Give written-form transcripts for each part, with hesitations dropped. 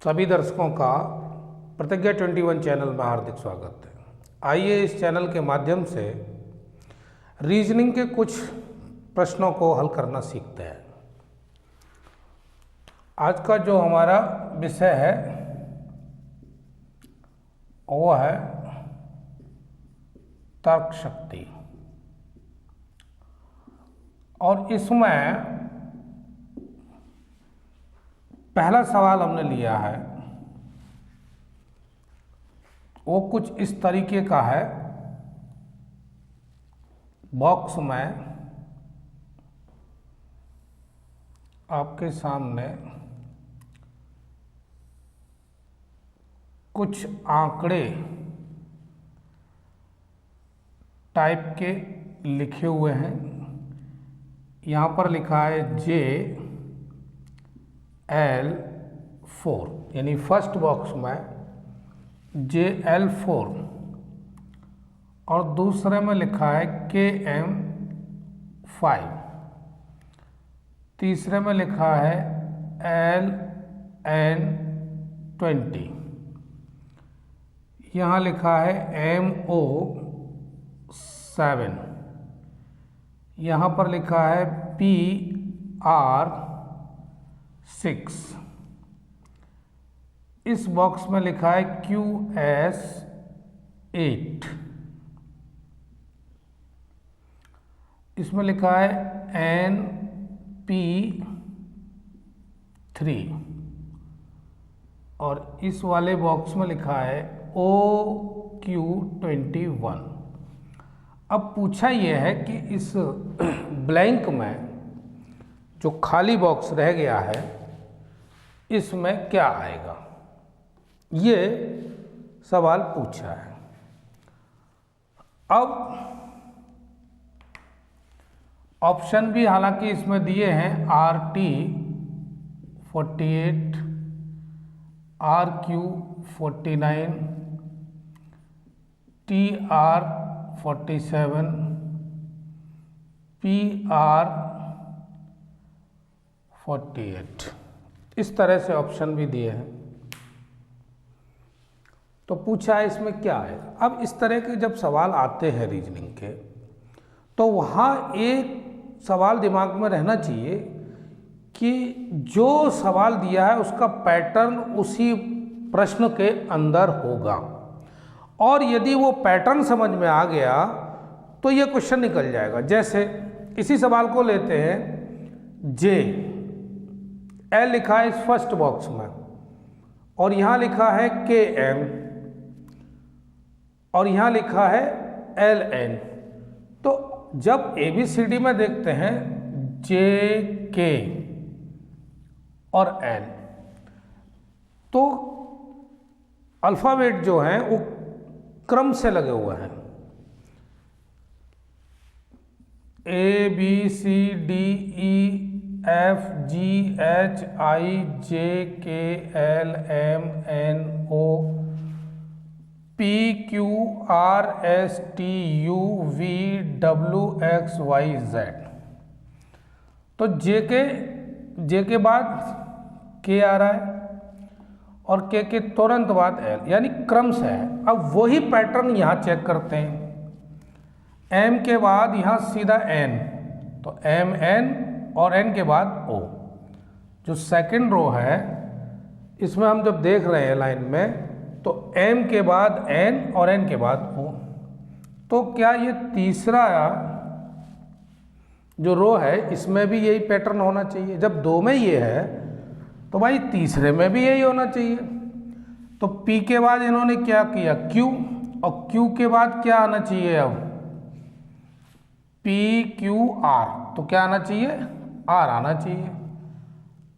सभी दर्शकों का प्रतिज्ञा 21 चैनल में हार्दिक स्वागत है। आइए इस चैनल के माध्यम से रीजनिंग के कुछ प्रश्नों को हल करना सीखते हैं। आज का जो हमारा विषय है वो है तर्क शक्ति, और इसमें पहला सवाल हमने लिया है वो कुछ इस तरीके का है। बॉक्स में आपके सामने कुछ आंकड़े टाइप के लिखे हुए हैं। यहाँ पर लिखा है JL4, यानी फर्स्ट बॉक्स में JL4 और दूसरे में लिखा है KM5, तीसरे में लिखा है LN20, यहाँ लिखा है MO7, यहाँ पर लिखा है PR6, इस बॉक्स में लिखा है QS8, इसमें लिखा है NP3 और इस वाले बॉक्स में लिखा है OQ21। अब पूछा यह है कि इस ब्लैंक में जो खाली बॉक्स रह गया है इसमें क्या आएगा, ये सवाल पूछा है। अब ऑप्शन भी हालांकि इसमें दिए हैं RT48, RQ49, TR47, PR48, इस तरह से ऑप्शन भी दिए हैं। तो पूछा है इसमें क्या है। अब इस तरह के जब सवाल आते हैं रीजनिंग के, तो वहाँ एक सवाल दिमाग में रहना चाहिए कि जो सवाल दिया है उसका पैटर्न उसी प्रश्न के अंदर होगा, और यदि वो पैटर्न समझ में आ गया तो ये क्वेश्चन निकल जाएगा। जैसे इसी सवाल को लेते हैं, JL लिखा है इस फर्स्ट बॉक्स में और यहाँ लिखा है KM और यहाँ लिखा है LN। तो जब ABCD में देखते हैं JK और L, तो अल्फ़ाबेट जो हैं वो क्रम से लगे हुए हैं, ABCDEFGHIJKLMNOPQRSTUVWXYZ। तो J के बाद K आ रहा है और K के तुरंत बाद L, यानी क्रम से है। अब वही पैटर्न यहाँ चेक करते हैं। M के बाद यहाँ सीधा N, तो MN और N के बाद O। जो सेकंड रो है इसमें हम जब देख रहे हैं लाइन में, तो M के बाद N और N के बाद O। तो क्या ये तीसरा जो रो है इसमें भी यही पैटर्न होना चाहिए? जब दो में ये है तो भाई तीसरे में भी यही होना चाहिए। तो P के बाद इन्होंने क्या किया, Q, और Q के बाद क्या आना चाहिए, अब PQR, तो क्या आना चाहिए, R आना चाहिए।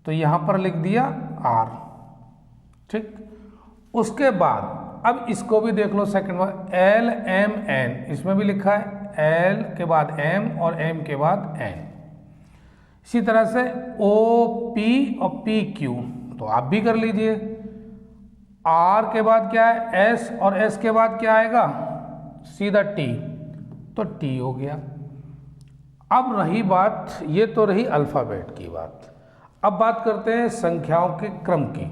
तो यहाँ पर लिख दिया R, ठीक। उसके बाद अब इसको भी देख लो, सेकंड बार LMN, इसमें भी लिखा है L के बाद M और M के बाद N। इसी तरह से OP और PQ, तो आप भी कर लीजिए। R के बाद क्या है S और S के बाद क्या आएगा, सीधा T, तो T हो गया। अब रही बात, ये तो रही अल्फ़ाबेट की बात। अब बात करते हैं संख्याओं के क्रम की।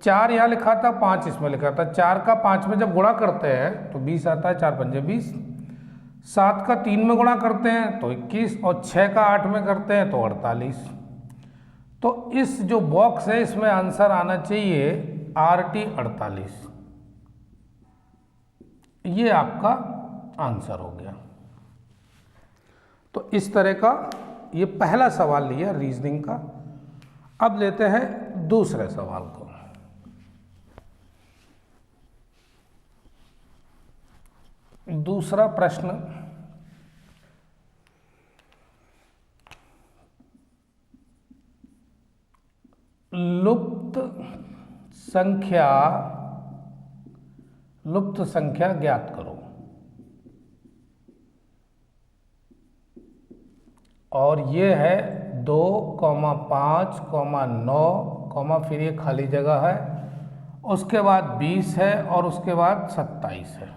4 यहाँ लिखा था, 5 इसमें लिखा था। 4 का 5 में जब गुणा करते हैं तो 20 आता है, 4 पंजे 20। 7 का 3 में गुणा करते हैं तो 21, और 6 का 8 में करते हैं तो 48। तो इस जो बॉक्स है इसमें आंसर आना चाहिए RT 48। ये आपका आंसर हो गया। तो इस तरह का ये पहला सवाल लिया रीजनिंग का। अब लेते हैं दूसरे सवाल को। दूसरा प्रश्न, लुप्त संख्या ज्ञात करो। और ये है 2, 5, 9, फिर ये खाली जगह है, उसके बाद 20 है और उसके बाद 27 है।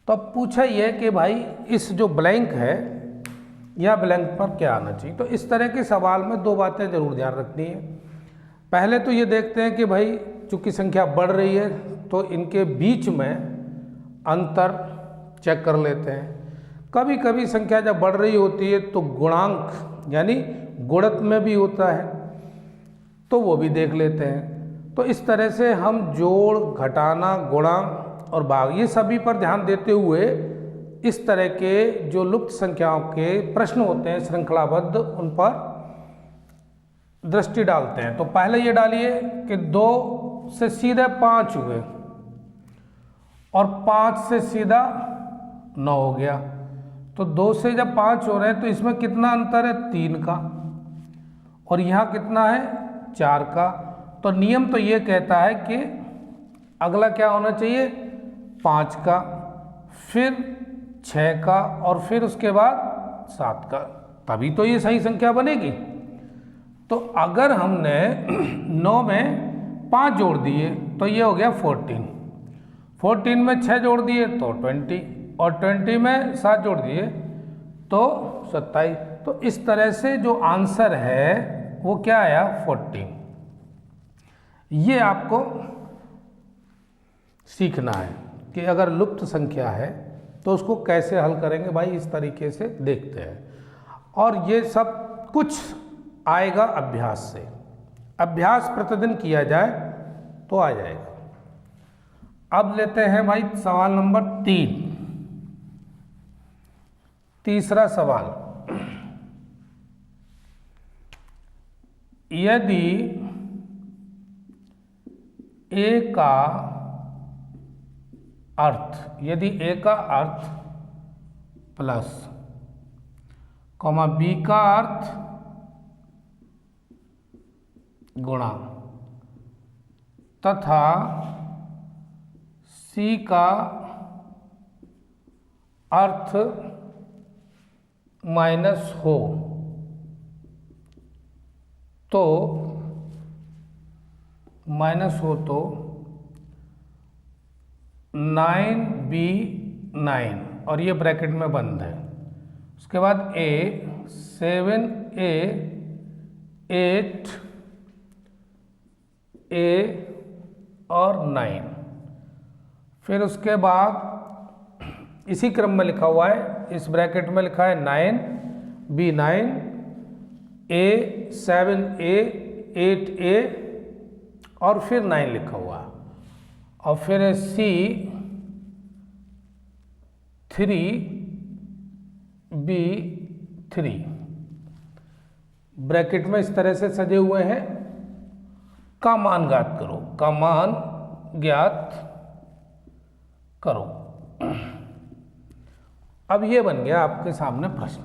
तो अब पूछा ये कि भाई इस जो ब्लैंक है या ब्लैंक पर क्या आना चाहिए। तो इस तरह के सवाल में 2 बातें जरूर ध्यान रखनी है। पहले तो ये देखते हैं कि भाई चूंकि संख्या बढ़ रही है तो इनके बीच में अंतर चेक कर लेते हैं। कभी कभी संख्या जब बढ़ रही होती है तो गुणांक यानी गुणत में भी होता है, तो वो भी देख लेते हैं। तो इस तरह से हम जोड़, घटाना, गुणा और भाग ये सभी पर ध्यान देते हुए इस तरह के जो लुप्त संख्याओं के प्रश्न होते हैं श्रृंखलाबद्ध, उन पर दृष्टि डालते हैं। तो पहले ये डालिए कि 2 से सीधे 5 हुए और 5 से सीधा 9 हो गया। तो 2 से जब 5 हो रहे हैं तो इसमें कितना अंतर है, 3 का, और यहाँ कितना है, 4 का। तो नियम तो ये कहता है कि अगला क्या होना चाहिए, 5 का, फिर 6 का और फिर उसके बाद 7 का, तभी तो ये सही संख्या बनेगी। तो अगर हमने 9 में 5 जोड़ दिए तो ये हो गया 14, 14 में 6 जोड़ दिए तो 20, और 20 में 7 जोड़ दिए तो 27। तो इस तरह से जो आंसर है वो क्या आया, 14। ये आपको सीखना है कि अगर लुप्त संख्या है तो उसको कैसे हल करेंगे भाई, इस तरीके से देखते हैं। और ये सब कुछ आएगा अभ्यास से। अभ्यास प्रतिदिन किया जाए तो आ जाएगा। अब लेते हैं भाई सवाल नंबर 3। तीसरा सवाल, यदि A का अर्थ प्लस B का अर्थ गुणा तथा C का अर्थ माइनस हो तो 9B9 और ये ब्रैकेट में बंद है। उसके बाद A 7A 8A और 9, फिर उसके बाद इसी क्रम में लिखा हुआ है, इस ब्रैकेट में लिखा है 9B9 A 7A 8A और फिर 9 लिखा हुआ है, और फिर C 3B3 ब्रैकेट में इस तरह से सजे हुए हैं। का मान ज्ञात करो, का मान ज्ञात करो। अब ये बन गया आपके सामने प्रश्न।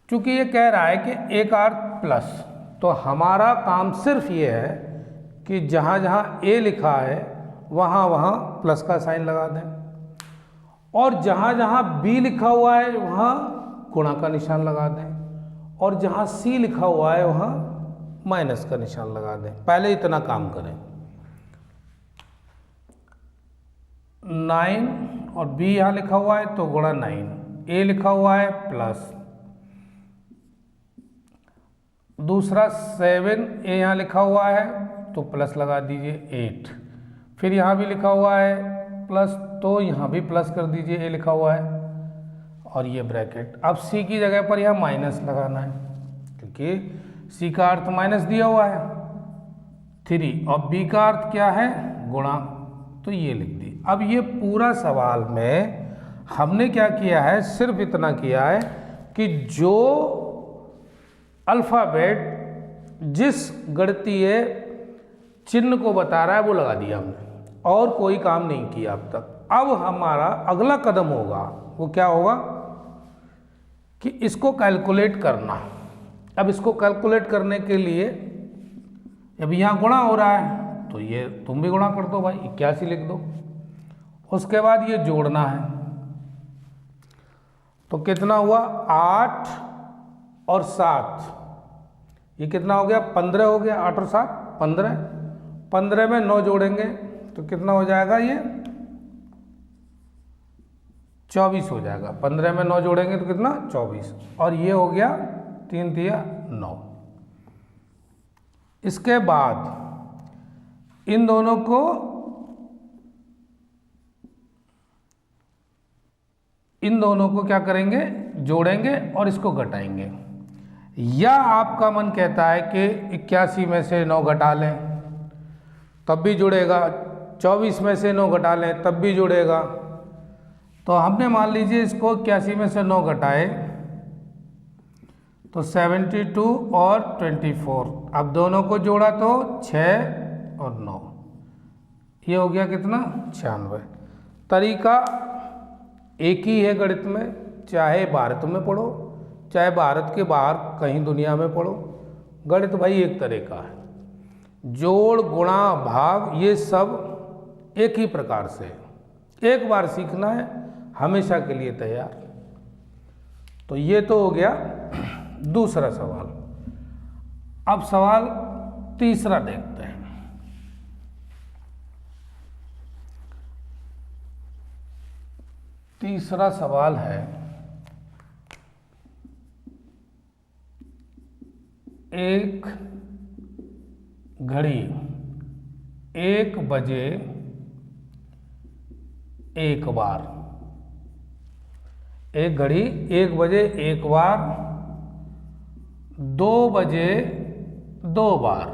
चूंकि ये कह रहा है कि एक अर्थ प्लस, तो हमारा काम सिर्फ ये है कि जहाँ जहाँ A लिखा है वहाँ वहाँ प्लस का साइन लगा दें, और जहाँ जहाँ B लिखा हुआ है वहाँ गुणा का निशान लगा दें, और जहाँ C लिखा हुआ है वहाँ माइनस का निशान लगा दें। पहले इतना काम करें। 9 और B यहाँ लिखा हुआ है तो गुणा 9, A लिखा हुआ है प्लस दूसरा 7 ये यहाँ लिखा हुआ है तो प्लस लगा दीजिए 8, फिर यहाँ भी लिखा हुआ है प्लस तो यहाँ भी प्लस कर दीजिए, ये लिखा हुआ है और ये ब्रैकेट। अब सी की जगह पर यहाँ माइनस लगाना है क्योंकि सी का अर्थ माइनस दिया हुआ है 3 और बी का अर्थ क्या है गुणा, तो ये लिख दी। अब ये पूरा सवाल में हमने क्या किया है, सिर्फ इतना किया है कि जो अल्फ़ाबेट जिस गणितीय चिन्ह को बता रहा है वो लगा दिया हमने, और कोई काम नहीं किया अब तक। अब हमारा अगला कदम होगा, वो क्या होगा कि इसको कैलकुलेट करना। अब इसको कैलकुलेट करने के लिए अब यहाँ गुणा हो रहा है तो ये तुम भी गुणा कर दो भाई, 81 लिख दो। उसके बाद ये जोड़ना है तो कितना हुआ 8 और 7, ये कितना हो गया 15 हो गया, 8 और 7 15, 15 में 9 जोड़ेंगे तो कितना हो जाएगा ये 24 हो जाएगा। 15 में 9 जोड़ेंगे तो कितना 24, और ये हो गया 3 दिया 9। इसके बाद इन दोनों को क्या करेंगे जोड़ेंगे और इसको घटाएंगे। या आपका मन कहता है कि 81 में से 9 घटा लें तब भी जुड़ेगा, 24 में से 9 घटा लें तब भी जुड़ेगा। तो हमने मान लीजिए इसको 81 में से 9 घटाए तो 72 और 24, अब दोनों को जोड़ा तो 6 और 9, ये हो गया कितना 96। तरीका एक ही है गणित में, चाहे भारत में पढ़ो चाहे भारत के बाहर कहीं दुनिया में पढ़ो, गणित भाई एक तरह का है। जोड़ गुणा भाग ये सब एक ही प्रकार से, एक बार सीखना है हमेशा के लिए तैयार। तो ये तो हो गया दूसरा सवाल। अब सवाल तीसरा देखते हैं। तीसरा सवाल है एक घड़ी 1 बजे एक बार, एक घड़ी 1 बजे एक बार, 2 बजे 2 बार,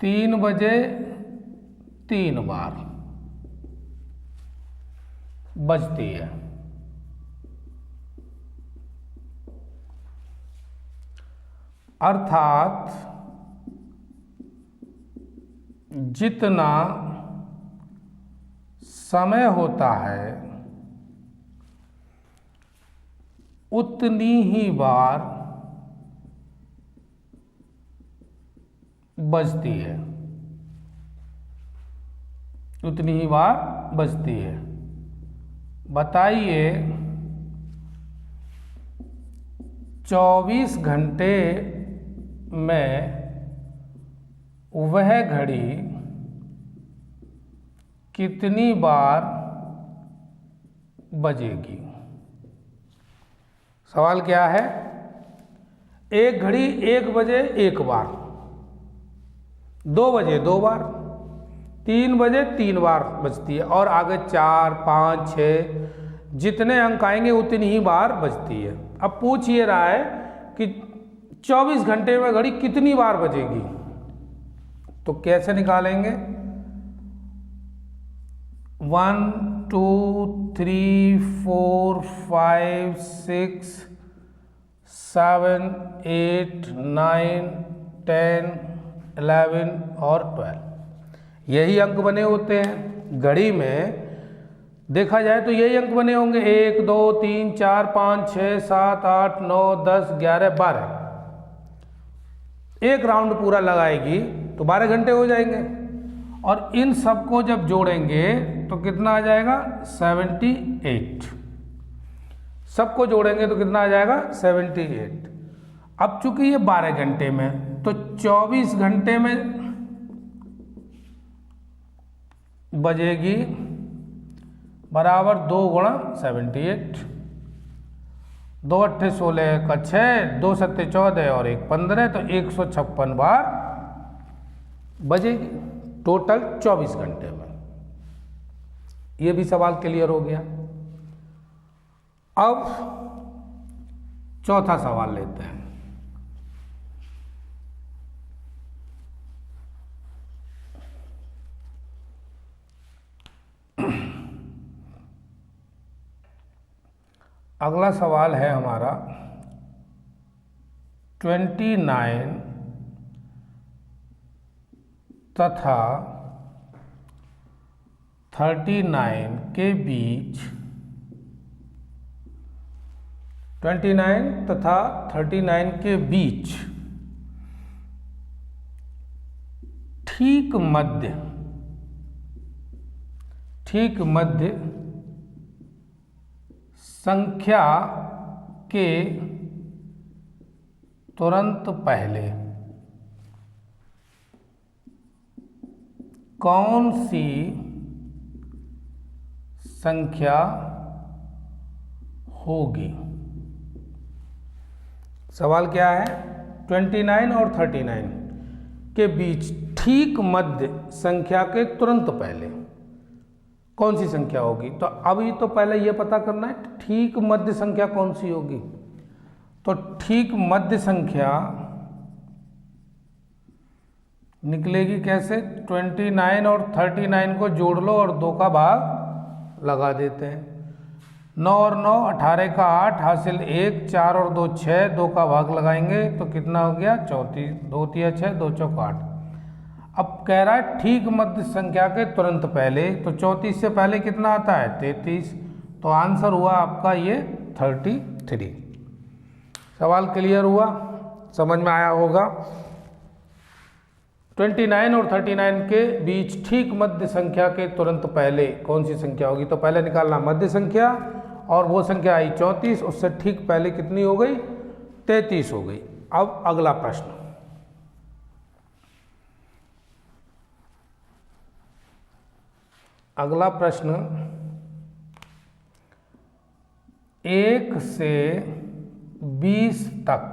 3 बजे 3 बार बजती है। अर्थात जितना समय होता है उतनी ही बार बजती है, उतनी ही बार बजती है। बताइए 24 घंटे में वह घड़ी कितनी बार बजेगी। सवाल क्या है, एक घड़ी 1 बजे एक बार, 2 बजे 2 बार, 3 बजे 3 बार बजती है, और आगे 4 5 6 जितने अंक आएंगे उतनी ही बार बजती है। अब पूछ ये रहा है कि 24 घंटे में घड़ी कितनी बार बजेगी, तो कैसे निकालेंगे। 1 2 3 4 5 6 7 8 9 10 11 और 12, यही अंक बने होते हैं। घड़ी में देखा जाए तो यही अंक बने होंगे, 1 2 3 4 5 6 7 8 9 10 11 12। एक राउंड पूरा लगाएगी तो 12 घंटे हो जाएंगे, और इन सबको जब जोड़ेंगे तो कितना आ जाएगा 78। सबको जोड़ेंगे तो कितना आ जाएगा 78। अब चूंकि ये 12 घंटे में, तो 24 घंटे में बजेगी बराबर 2 गुणा 78, 2 अट्ठे 16 का 6, 2 सत्ते 14 और 1 15, तो 156 बार बजेगी टोटल 24 घंटे में। ये भी सवाल क्लियर हो गया। अब चौथा सवाल लेते हैं। अगला सवाल है हमारा 29 तथा 39 के बीच, 29 तथा 39 के बीच ठीक मध्य संख्या के तुरंत पहले कौन सी संख्या होगी? सवाल क्या है? 29 और 39 के बीच ठीक मध्य संख्या के तुरंत पहले कौन सी संख्या होगी? तो अभी तो पहले यह पता करना है ठीक मध्य संख्या कौन सी होगी। तो ठीक मध्य संख्या निकलेगी कैसे? 29 और 39 को जोड़ लो और 2 का भाग लगा देते हैं। 9 और 9 18 का 8 हासिल 1, 4 और 2 6, 2 का भाग लगाएंगे तो कितना हो गया? 34, 2 तिया 6, 2 चौक 8। अब कह रहा है ठीक मध्य संख्या के तुरंत पहले, तो 34 से पहले कितना आता है? 33। तो आंसर हुआ आपका ये 33। सवाल क्लियर हुआ? समझ में आया होगा? 29 और 39 के बीच ठीक मध्य संख्या के तुरंत पहले कौन सी संख्या होगी? तो पहले निकालना मध्य संख्या, और वो संख्या आई 34, उससे ठीक पहले कितनी हो गई? 33 हो गई। अब अगला प्रश्न, अगला प्रश्न 1 से 20 तक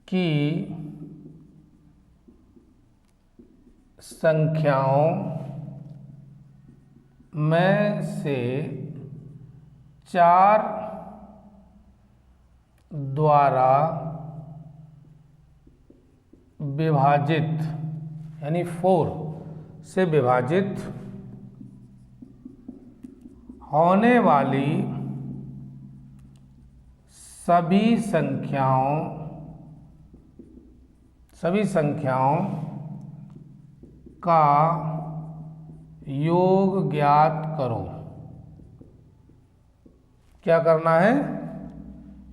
की संख्याओं में से 4 द्वारा विभाजित, यानी 4 से विभाजित होने वाली सभी संख्याओं का योग ज्ञात करो। क्या करना है?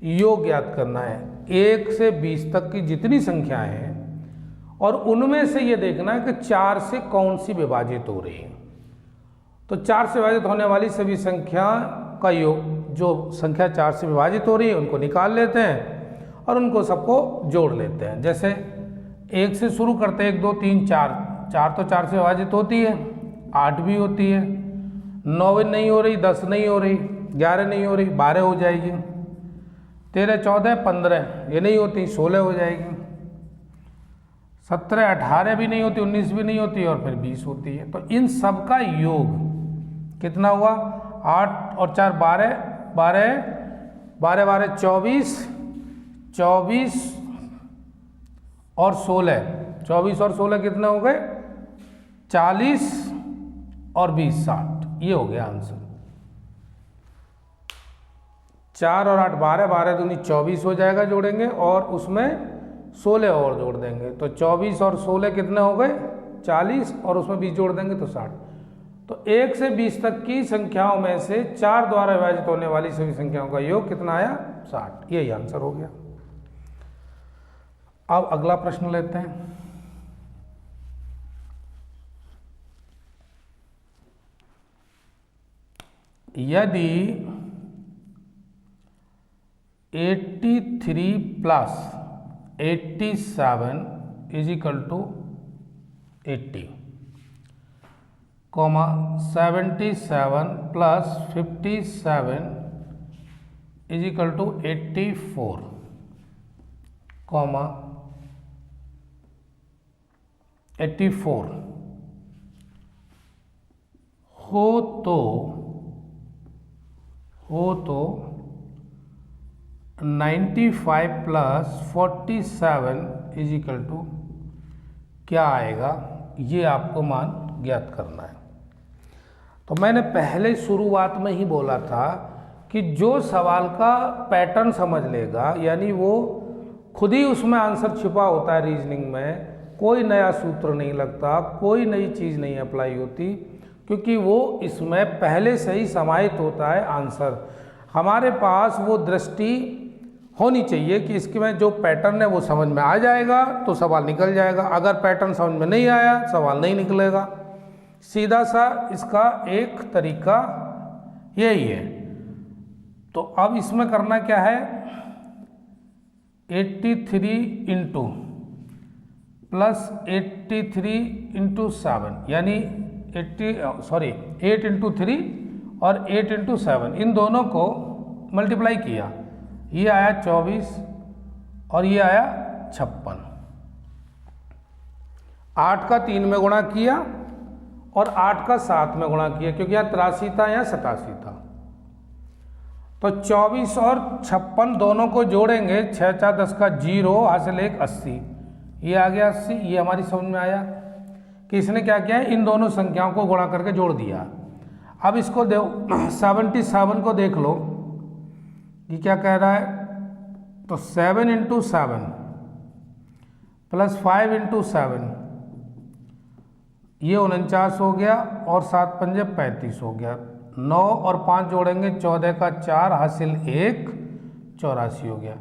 योग ज्ञात करना है 1 से 20 तक की जितनी संख्याएं हैं, और उनमें से ये देखना है कि 4 से कौन सी विभाजित हो रही है। तो 4 से विभाजित होने वाली सभी संख्या का योग, जो संख्या 4 से विभाजित हो रही है उनको निकाल लेते हैं और उनको सबको जोड़ लेते हैं। जैसे 1 से शुरू करते हैं, 1 2 3 4, 4 तो 4 से विभाजित होती है, 8 भी होती है, 9 नहीं हो रही, 10 नहीं हो रही, 11 नहीं हो रही, 12 हो जाएगी, 13 14 15 ये नहीं होती, 16 हो जाएगी, 17 18 भी नहीं होती, 19 भी नहीं होती, और फिर 20 होती है। तो इन सब का योग कितना हुआ? 8 और 4 12, 12 12 12 24, 24 और 16, 24 और 16 कितने हो गए? 40 और 20 60। ये हो गया आंसर। 4 और 8 12, 12 दूनी 24 हो जाएगा, जोड़ेंगे, और उसमें 16 और जोड़ देंगे, तो 24 और 16 कितने हो गए? 40, और उसमें 20 जोड़ देंगे तो 60। तो 1 से 20 तक की संख्याओं में से 4 द्वारा विभाजित होने वाली सभी संख्याओं का योग कितना आया? 60। यही आंसर हो गया। अब अगला प्रश्न लेते हैं। यदि 83 plus 87 is equal to 80, 77 plus 57 is equal to 84 comma 84 हो तो 95 प्लस 47 इज इक्वल टू क्या आएगा, ये आपको मान ज्ञात करना है। तो मैंने पहले शुरुआत में ही बोला था कि जो सवाल का पैटर्न समझ लेगा, यानी वो खुद ही उसमें आंसर छिपा होता है रीजनिंग में, कोई नया सूत्र नहीं लगता, कोई नई चीज़ नहीं अप्लाई होती, क्योंकि वो इसमें पहले से ही समाहित होता है आंसर। हमारे पास वो दृष्टि होनी चाहिए कि इसके में जो पैटर्न है वो समझ में आ जाएगा तो सवाल निकल जाएगा, अगर पैटर्न समझ में नहीं आया सवाल नहीं निकलेगा। सीधा सा इसका एक तरीका यही है। तो अब इसमें करना क्या है, 83 इंटू प्लस 83 इंटू 7 यानी 8 इंटू 3 और 8 इंटू 7, इन दोनों को मल्टीप्लाई किया, ये आया 24 और ये आया 56। 8 का 3 में गुणा किया और 8 का 7 में गुणा किया, क्योंकि यहाँ 83 था, यहाँ 87 था। तो 24 और 56 दोनों को जोड़ेंगे, 6 4 10 का 0, हासिल 1 80, ये आ गया 80। ये हमारी समझ में आया कि इसने क्या किया है, इन दोनों संख्याओं को गुणा करके जोड़ दिया। अब इसको 77 को देख लो, ये क्या कह रहा है, तो 7 इंटू 7 प्लस 5 इंटू 7, ये 49 हो गया और 7 पंजे 35 हो गया। 9 और 5 जोड़ेंगे, 14 का 4, हासिल 1, 84 हो गया।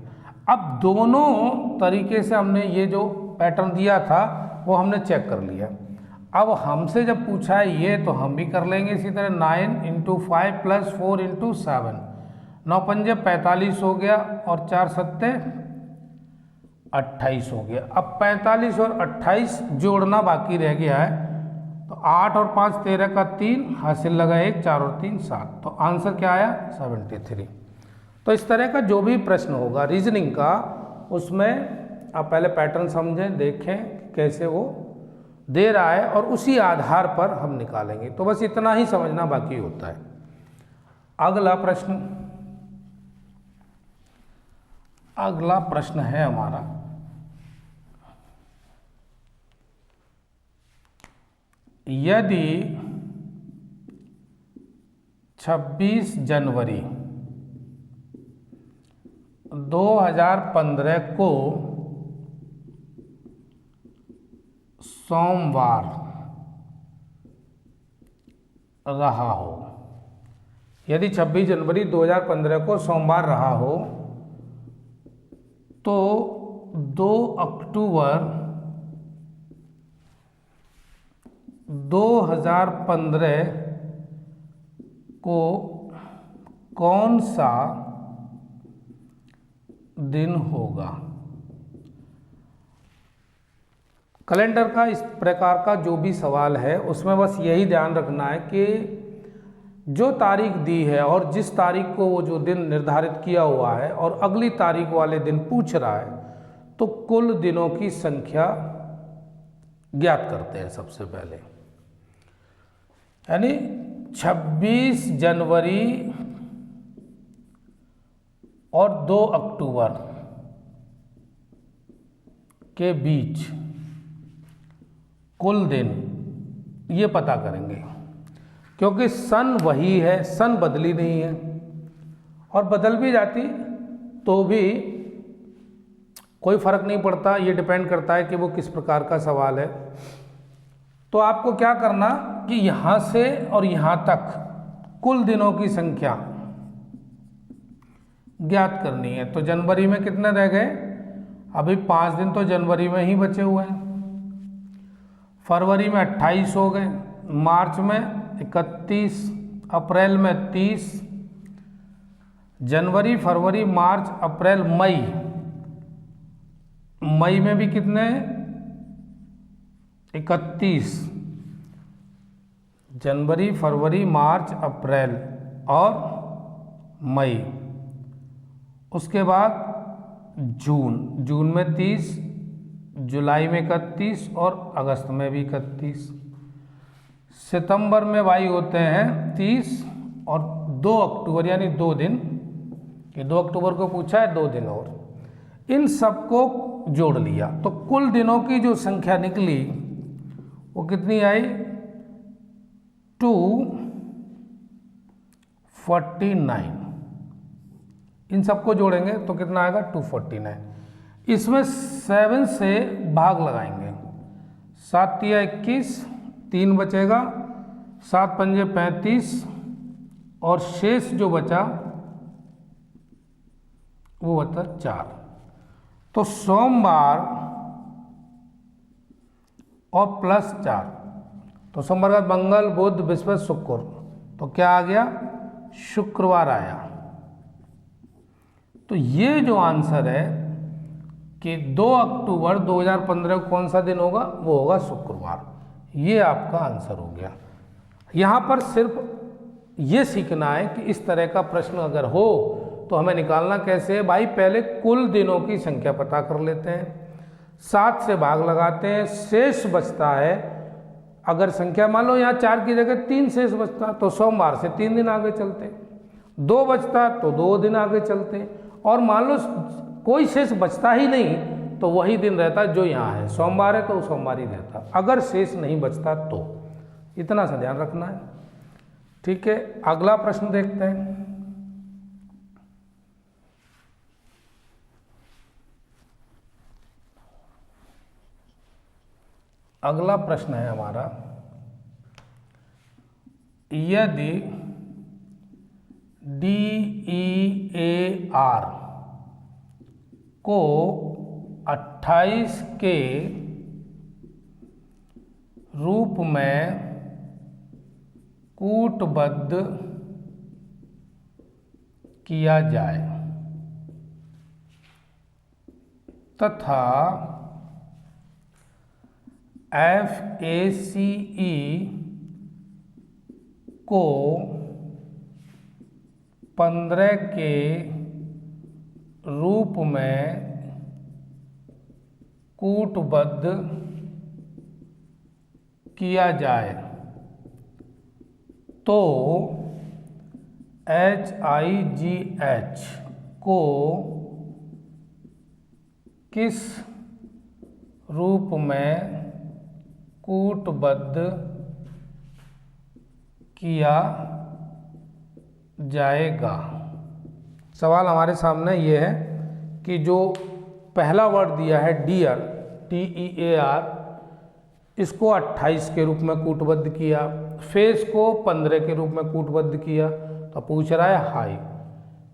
अब दोनों तरीके से हमने ये जो पैटर्न दिया था वो हमने चेक कर लिया। अब हमसे जब पूछा है ये, तो हम भी कर लेंगे इसी तरह। 9 इंटू 5 प्लस 4 इंटू 7, 9 पंजे 45 हो गया और 4 सत्ते 28 हो गया। अब 45 और 28 जोड़ना बाकी रह गया है, तो 8 और 5 13 का 3, हासिल लगा 1, 4 और 3 7, तो आंसर क्या आया 73। तो इस तरह का जो भी प्रश्न होगा रीजनिंग का, उसमें आप पहले पैटर्न समझें, देखें कैसे वो दे रहा है और उसी आधार पर हम निकालेंगे। तो बस इतना ही समझना बाकी होता है। अगला प्रश्न है हमारा, यदि 26 जनवरी 2015 को सोमवार रहा हो, यदि 26 जनवरी 2015 को सोमवार रहा हो, तो 2 अक्टूबर 2015 को कौन सा दिन होगा। कैलेंडर का इस प्रकार का जो भी सवाल है उसमें बस यही ध्यान रखना है कि जो तारीख दी है और जिस तारीख को वो जो दिन निर्धारित किया हुआ है और अगली तारीख वाले दिन पूछ रहा है, तो कुल दिनों की संख्या ज्ञात करते हैं सबसे पहले। यानी 26 जनवरी और 2 अक्टूबर के बीच कुल दिन ये पता करेंगे, क्योंकि सन वही है, सन बदली नहीं है, और बदल भी जाती तो भी कोई फर्क नहीं पड़ता। ये डिपेंड करता है कि वो किस प्रकार का सवाल है। तो आपको क्या करना कि यहाँ से और यहाँ तक कुल दिनों की संख्या ज्ञात करनी है। तो जनवरी में कितने रह गए, अभी 5 दिन तो जनवरी में ही बचे हुए हैं। फरवरी में 28 हो गए, मार्च में 31, अप्रैल में 30, जनवरी फरवरी मार्च अप्रैल मई में भी कितने 31, जनवरी फरवरी मार्च अप्रैल और मई, उसके बाद जून में 30, जुलाई में 31 और अगस्त में भी 31। सितंबर में भाई होते हैं 30 और 2 अक्टूबर यानी 2 दिन, ये 2 अक्टूबर को पूछा है, 2 दिन और। इन सबको जोड़ लिया तो कुल दिनों की जो संख्या निकली वो कितनी आई, 249। इन सबको जोड़ेंगे तो कितना आएगा, 249। इसमें 7 से भाग लगाएंगे, 7 तिया 21, 3 बचेगा, 7 पंजे 35 और शेष जो बचा वो बचा 4। तो सोमवार और प्लस 4, तो सोमवार का मंगल बुध बृहस्पति शुक्र, तो क्या आ गया, शुक्रवार आया। तो ये जो आंसर है कि 2 अक्टूबर 2015 को कौन सा दिन होगा, वो होगा शुक्रवार। ये आपका आंसर हो गया। यहाँ पर सिर्फ ये सीखना है कि इस तरह का प्रश्न अगर हो तो हमें निकालना कैसे है भाई, पहले कुल दिनों की संख्या पता कर लेते हैं, 7 से भाग लगाते हैं, शेष बचता है। अगर संख्या मान लो यहाँ 4 की जगह 3 शेष बचता तो सोमवार से 3 दिन आगे चलते, 2 बचता तो 2 दिन आगे चलते, और मान लो कोई शेष बचता ही नहीं तो वही दिन रहता जो यहाँ है, सोमवार है तो सोमवार ही रहता, अगर शेष नहीं बचता तो। इतना सा ध्यान रखना है, ठीक है। अगला प्रश्न देखते हैं। अगला प्रश्न है हमारा, यदि DEAR को 28 के रूप में कूटबद्ध किया जाए तथा FACE को 15 के रूप में कूटबद्ध किया जाए तो HIGH को किस रूप में कूटबद्ध किया जाएगा। सवाल हमारे सामने ये है कि जो पहला वर्ड दिया है डियर, DEAR, इसको 28 के रूप में कूटबद्ध किया, फेस को 15 के रूप में कूटबद्ध किया, तो पूछ रहा है हाई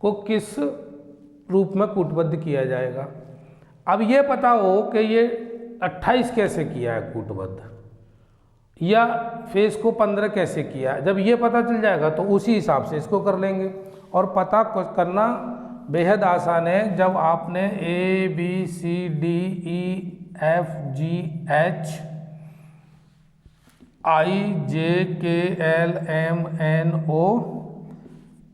को किस रूप में कूटबद्ध किया जाएगा। अब ये पता हो कि ये 28 कैसे किया है कूटबद्ध, या फेस को 15 कैसे किया, जब ये पता चल जाएगा तो उसी हिसाब से इसको कर लेंगे। और पता करना बेहद आसान है, जब आपने ABCDEFGH IJKLMNO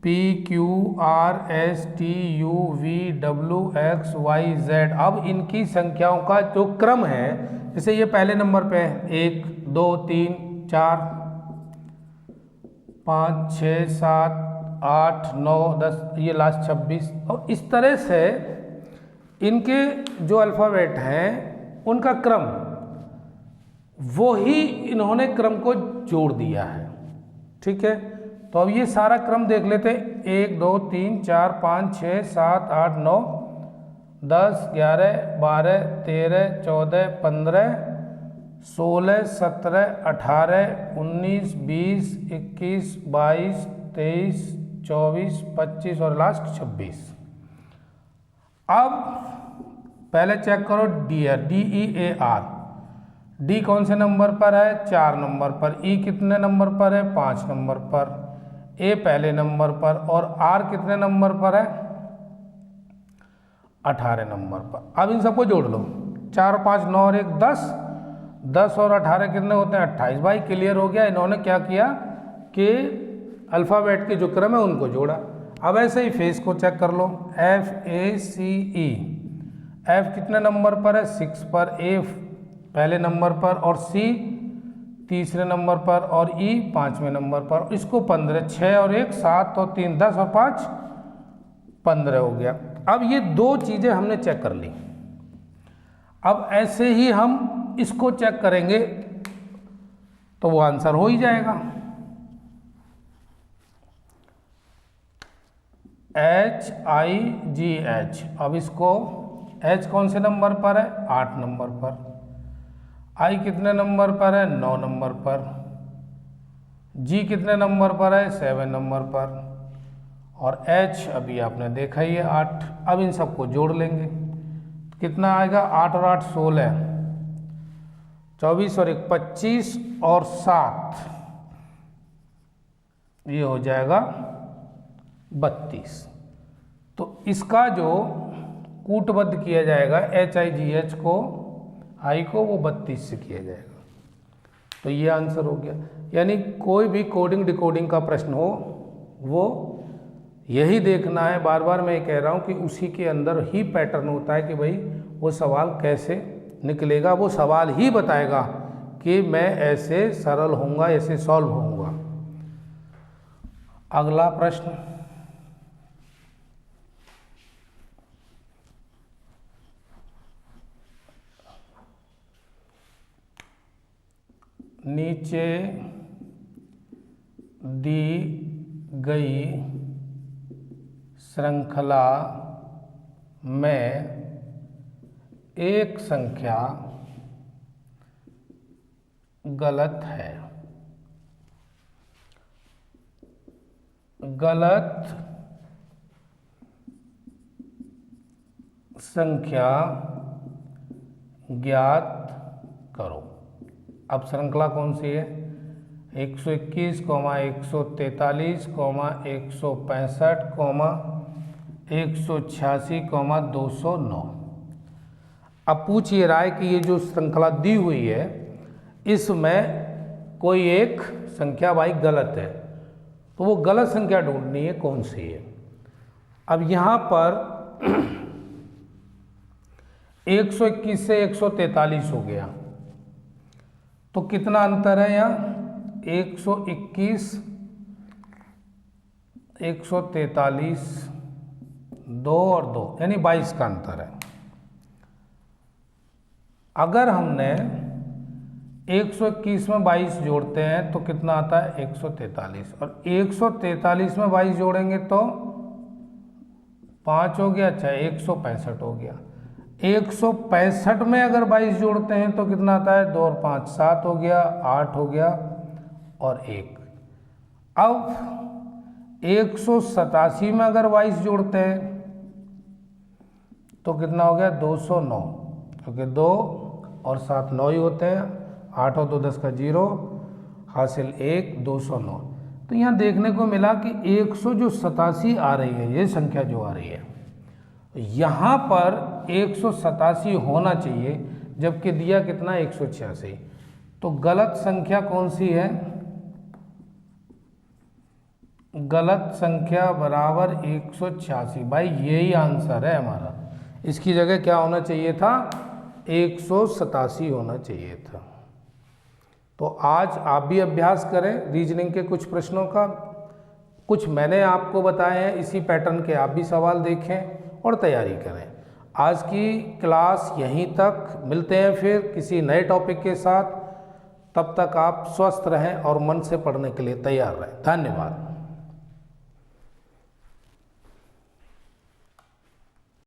PQRSTUVWXYZ, अब इनकी संख्याओं का जो क्रम है, जैसे ये पहले नंबर पे है 1 2 3 4 5 6 7 8 9 10, ये लास्ट 26, और इस तरह से इनके जो अल्फ़ाबेट हैं उनका क्रम, वो ही इन्होंने क्रम को जोड़ दिया है, ठीक है। तो अब ये सारा क्रम देख लेते, 1 2 3 4 5 6 7 8 9 10 11 12 13 14 15 16 17 18 19 20 21 22 23 24 25 और लास्ट 26। अब पहले चेक करो डियर, DEAR, डी कौन से नंबर पर है, 4 नंबर पर, ई कितने नंबर पर है, 5 नंबर पर, ए पहले नंबर पर, और आर कितने नंबर पर है, 18 नंबर पर। अब इन सबको जोड़ लो, 4 5 9 और 1 10, 10 और 18 कितने होते हैं, 28। भाई क्लियर हो गया, इन्होंने क्या किया कि अल्फ़ाबेट के जो क्रम है उनको जोड़ा। अब ऐसे ही फेस को चेक कर लो, FACE, F कितने नंबर पर है, 6 पर, A पहले नंबर पर और C तीसरे नंबर पर और E पांचवें नंबर पर। इसको 15, 6 और 1 7 और 3 10 और 5 15 हो गया। अब ये दो चीजें हमने चेक कर ली। अब ऐसे ही हम इसको चेक करेंगे तो वो आंसर हो ही जाएगा। HIGH, अब इसको H कौन से नंबर पर है, 8 नंबर पर, I कितने नंबर पर है, 9 नंबर पर, G कितने नंबर पर है, 7 नंबर पर, और H अभी आपने देखा ही है 8। अब इन सबको जोड़ लेंगे, कितना आएगा, 8 और 8 16, 24 और 1 25 और 7, ये हो जाएगा 32। तो इसका जो कूटबद्ध किया जाएगा HIGH को, I को, वो 32 से किया जाएगा। तो ये आंसर हो गया। यानी कोई भी कोडिंग डिकोडिंग का प्रश्न हो, वो यही देखना है, बार बार मैं कह रहा हूँ कि उसी के अंदर ही पैटर्न होता है कि भाई वो सवाल कैसे निकलेगा, वो सवाल ही बताएगा कि मैं ऐसे सरल होऊंगा, ऐसे सॉल्व होऊंगा। अगला प्रश्न, नीचे दी गई श्रृंखला में एक संख्या गलत है। गलत संख्या ज्ञात करो। अब श्रृंखला कौन सी है, 121, 143, 165, 186, 209। अब पूछ ये रहा है कि ये जो श्रृंखला दी हुई है इसमें कोई एक संख्या भाई गलत है, तो वो गलत संख्या ढूंढनी है, कौन सी है। अब यहाँ पर 121 से 143 हो गया, तो कितना अंतर है यहाँ, 121 143, 2 और 2 यानी 22 का अंतर है। अगर हमने 121 में 22 जोड़ते हैं तो कितना आता है, 143, और 143 में 22 जोड़ेंगे तो 5 हो गया, अच्छा 165 हो गया। 165 में अगर 22 जोड़ते हैं तो कितना आता है, 2 और 5 7 हो गया, 8 हो गया और 1। अब 187 में अगर 22 जोड़ते हैं तो कितना हो गया, 209, क्योंकि 2 और 7 9 ही होते हैं, 8 और 2 10 का 0, हासिल 1, 209। तो यहाँ देखने को मिला कि 187 आ रही है, ये संख्या जो आ रही है, यहाँ पर 187 होना चाहिए, जबकि दिया कितना, 186। तो गलत संख्या कौन सी है, गलत संख्या बराबर 186। भाई यही आंसर है हमारा, इसकी जगह क्या होना चाहिए था, 187 होना चाहिए था। तो आज आप भी अभ्यास करें रीजनिंग के कुछ प्रश्नों का, कुछ मैंने आपको बताए हैं, इसी पैटर्न के आप भी सवाल देखें और तैयारी करें। आज की क्लास यहीं तक, मिलते हैं फिर किसी नए टॉपिक के साथ। तब तक आप स्वस्थ रहें और मन से पढ़ने के लिए तैयार रहें। धन्यवाद।